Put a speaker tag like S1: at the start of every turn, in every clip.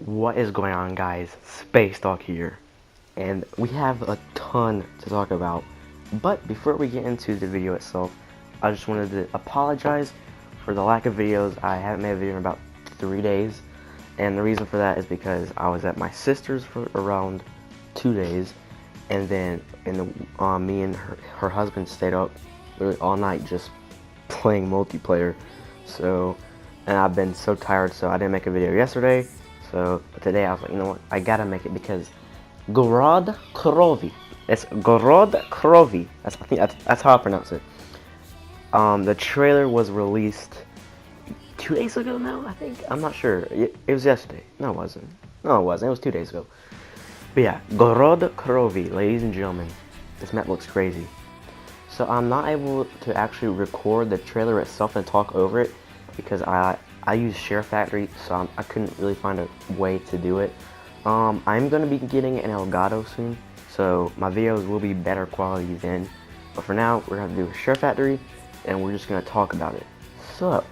S1: What is going on, guys? Space Talk here, and we have a ton to talk about. But before we get into the video itself, I just wanted to apologize for the lack of videos. I haven't made a video in about 3 days, and the reason for that is because I was at my sister's for around 2 days, and then me and her husband stayed up all night just playing multiplayer. And I've been so tired, so I didn't make a video yesterday. So today I was like, you know what, I gotta make it because Gorod Krovi. It's Gorod Krovi. I think that's how I pronounce it. The trailer was released 2 days ago now, I think. I'm not sure. It was yesterday. No, it wasn't. No, it wasn't. It was 2 days ago. But yeah, Gorod Krovi, ladies and gentlemen. This map looks crazy. So I'm not able to actually record the trailer itself and talk over it because I use SHAREfactory, so I couldn't really find a way to do it. I'm going to be getting an Elgato soon, so my videos will be better quality then. But for now, we're going to do SHAREfactory, and we're just going to talk about it. So,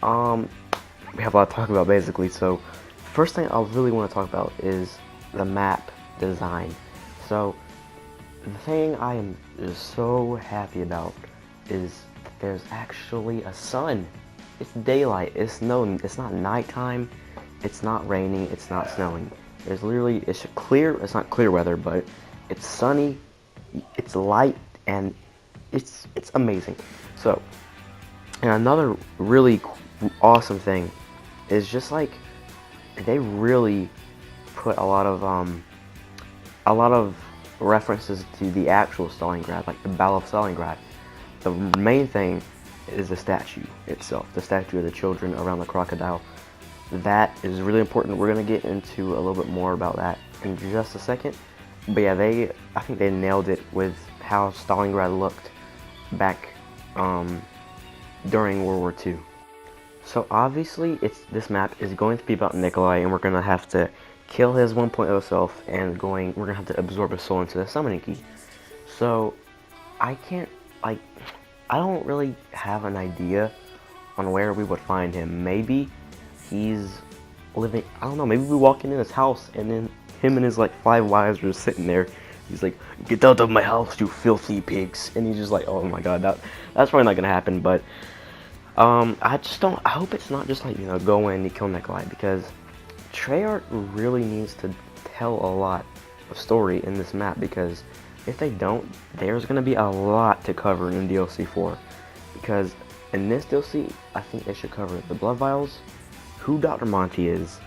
S1: we have a lot to talk about basically. So, first thing I really want to talk about is the map design. So, the thing I am just so happy about is that there's actually a sun. It's daylight, it's not nighttime, it's not raining, it's not snowing. It's not clear weather, but it's sunny, it's light, and it's amazing. So, and another really awesome thing is just like, they really put a lot of references to the actual Stalingrad, like the Battle of Stalingrad. The main thing is the statue itself, the statue of the children around the crocodile. That is really important. We're going to get into a little bit more about that in just a second. But yeah, I think they nailed it with how Stalingrad looked back during World War II. So obviously, this map is going to be about Nikolai, and we're going to have to kill his 1.0 self, and we're going to have to absorb his soul into the summoning key. So I don't really have an idea on where we would find him. Maybe he's living, I don't know, maybe we walk in his house and then him and his like 5 wives are just sitting there. He's like, "Get out of my house, you filthy pigs." And he's just like, oh my god, that's probably not gonna happen. But I hope it's not just like, go in and kill Nikolai, because Treyarch really needs to tell a lot of story in this map, because if they don't, there's going to be a lot to cover in DLC 4. Because in this DLC, I think they should cover the Blood Vials, who Dr. Monty is,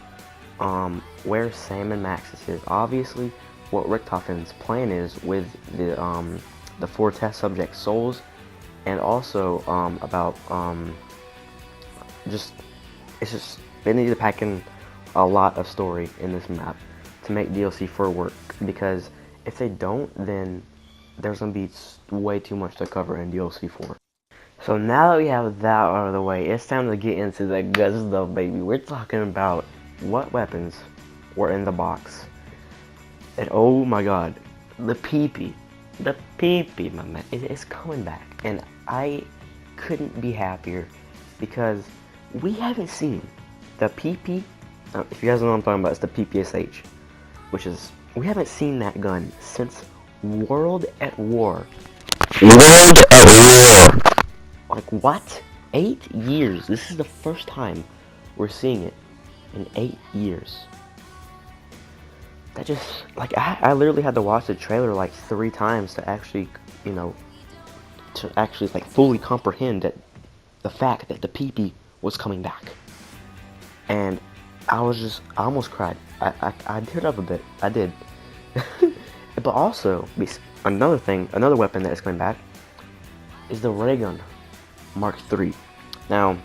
S1: where Sam and Maxis is, obviously what Richtofen's plan is with the 4 test subject souls, and also about they need to pack in a lot of story in this map to make DLC 4 work, because if they don't, then there's going to be way too much to cover in DLC 4. So now that we have that out of the way, it's time to get into the good stuff, baby. We're talking about what weapons were in the box. And oh my god, the PP. The PP, my man. It's coming back. And I couldn't be happier, because we haven't seen the PP. If you guys know what I'm talking about, it's the PPSH, which is, we haven't seen that gun since World at War. World at War! Like, what? 8 years. This is the first time we're seeing it in 8 years. That just, like, I literally had to watch the trailer like 3 times to actually, like fully comprehend that the fact that the PP was coming back. And I almost cried. I teared up a bit. I did. But also, another weapon that is coming back is the ray gun Mark III. Now,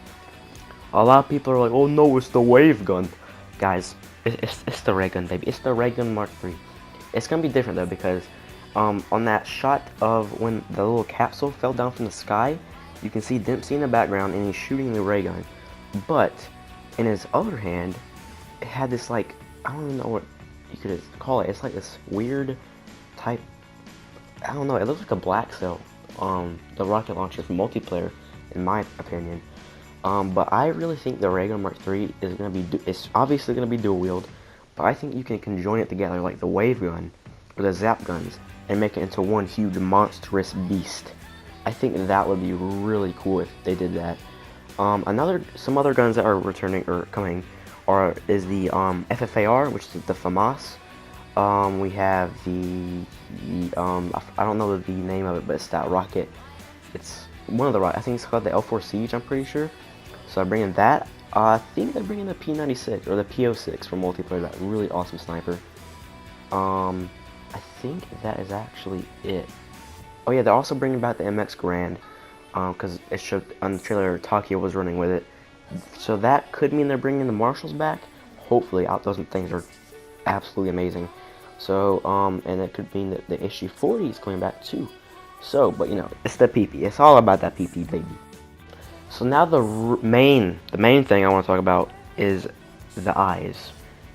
S1: a lot of people are like, "Oh no, it's the wave gun." Guys, it's the ray gun, baby. It's the ray gun Mark III. It's gonna be different though, because on that shot of when the little capsule fell down from the sky, you can see Dempsey in the background and he's shooting the ray gun. But in his other hand, it had this, like, I don't even know what you could call it. It's like this weird type, I don't know, it looks like a black cell, the rocket launcher from multiplayer, in my opinion. But I really think the Ray Gun Mark III is gonna be, it's obviously gonna be dual wield, but I think you can conjoin it together like the wave gun or the zap guns and make it into one huge monstrous beast. I think that would be really cool if they did that. Some other guns that are returning or coming is the FFAR, which is the FAMAS. We have I don't know the name of it, but it's that rocket. It's one of the I think it's called the L4 Siege, I'm pretty sure. So I'm bringing that. I think they're bringing the P96 or the PO6 for multiplayer. That really awesome sniper. I think that is actually it. Oh yeah, they're also bringing back the MX Grand, because it showed on the trailer Takio was running with it. So that could mean they're bringing the Marshalls back. Hopefully, those things are absolutely amazing. So, and it could mean that the SG40 is coming back too. So, but you know, it's the PP. It's all about that PP, baby. So now the main thing I want to talk about is the eyes.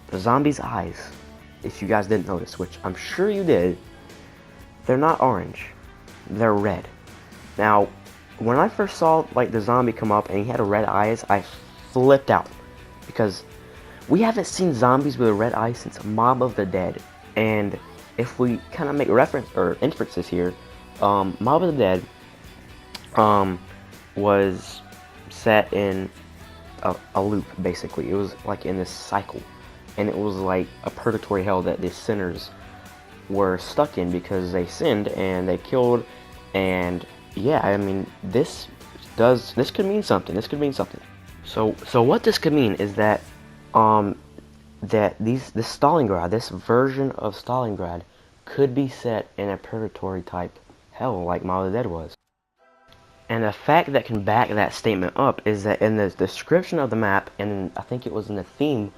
S1: The zombies' eyes. If you guys didn't notice, which I'm sure you did, they're not orange. They're red. Now, when I first saw like the zombie come up and he had red eyes, I flipped out because we haven't seen zombies with red eyes since Mob of the Dead. And if we kind of make reference or inferences here, Mob of the Dead was set in a loop, basically. It was like in this cycle, and it was like a purgatory hell that the sinners were stuck in because they sinned and they killed. And yeah, I mean, this could mean something. This could mean something. So what this could mean is that this Stalingrad, this version of Stalingrad, could be set in a purgatory type hell like Mob of the Dead was. And the fact that can back that statement up is that in the description of the map, and I think it was in the theme,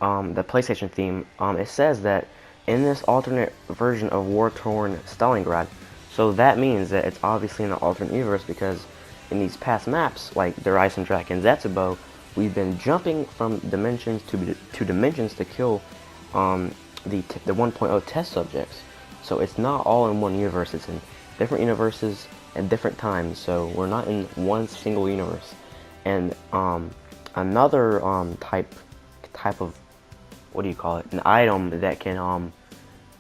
S1: the PlayStation theme, it says that in this alternate version of war-torn Stalingrad. So that means that it's obviously in an alternate universe, because in these past maps, like the Eisendrache and Zetsubo, we've been jumping from dimensions to dimensions to kill the 1.0 test subjects. So it's not all in one universe, it's in different universes at different times, so we're not in one single universe. And another type of, what do you call it, an item that can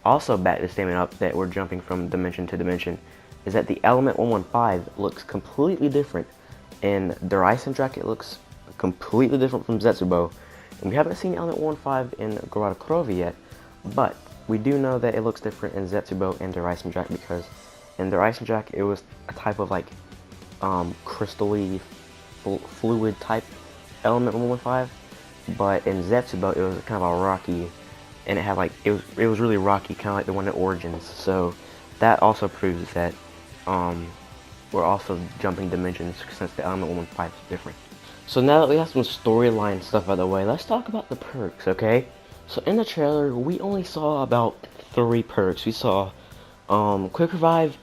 S1: also back the statement up that we're jumping from dimension to dimension is that the element 115 looks completely different. In Der Eisendrache, it looks completely different from Zetsubo, and we haven't seen element 115 in Gorod Krovi yet, but we do know that it looks different in Zetsubo and Der Eisendrache, because in Der Eisendrache it was a type of like crystally fluid type element 115, but in Zetsubo it was kind of a rocky, and it had like it was really rocky, kind of like the one in Origins. So that also proves that we're also jumping dimensions since the element 115 is different. So now that we have some storyline stuff out of the way, let's talk about the perks, okay? So in the trailer, we only saw about 3 perks. We saw Quick Revive,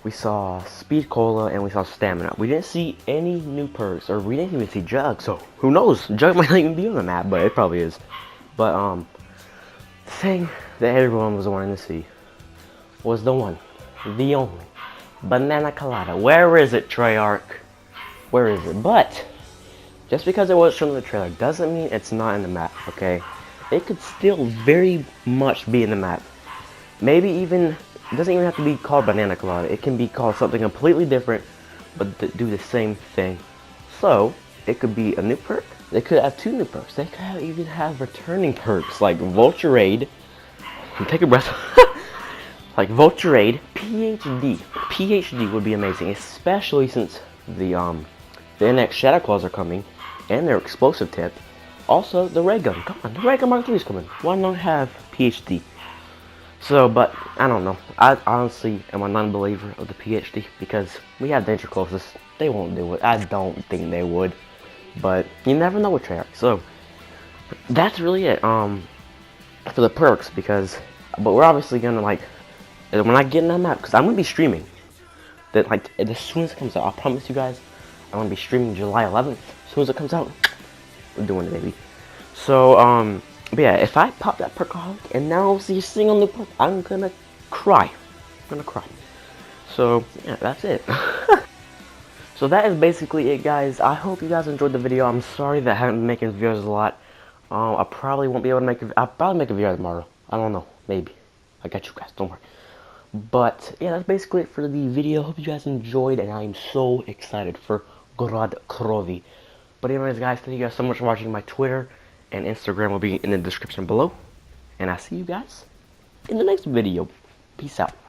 S1: we saw Speed Cola, and we saw Stamina. We didn't see any new perks, or we didn't even see Jug, so who knows? Jug might not even be on the map, but it probably is. But the thing that everyone was wanting to see was the one, the only, Banana Colada. Where is it, Treyarch? Where is it? But just because it was shown in the trailer doesn't mean it's not in the map, okay? It could still very much be in the map. Maybe even, it doesn't even have to be called Banana Colada. It can be called something completely different, but do the same thing. So, it could be a new perk. They could have 2 new perks. They could even have returning perks like Vulture Raid. Take a breath. Like Vulture Raid, PhD. PhD would be amazing, especially since the NX Shadow Claws are coming, and their explosive tip. Also, the Ray Gun. Come on, the Ray Gun Mark III is coming. Why not have PhD? So, but, I don't know. I honestly am a non-believer of the PhD, because we have Danger Closest. They won't do it. I don't think they would. But, you never know with Treyarch. So, that's really it, for the perks, because, but we're obviously gonna, like, when I get in that map, because I'm gonna be streaming. That, like, as soon as it comes out, I promise you guys, I'm gonna be streaming July 11th. As soon as it comes out, we're doing it, baby. So, but yeah, if I pop that perkaholic and now see a single new perk, I'm gonna cry. I'm gonna cry. So, yeah, that's it. So that is basically it, guys. I hope you guys enjoyed the video. I'm sorry that I haven't been making videos a lot. I probably won't be able to make I'll probably make a video tomorrow. I don't know. Maybe. I got you guys. Don't worry. But, yeah, that's basically it for the video. Hope you guys enjoyed, and I'm so excited for Gorod Krovi. But anyways, guys, thank you guys so much for watching. My Twitter and Instagram will be in the description below. And I'll see you guys in the next video. Peace out.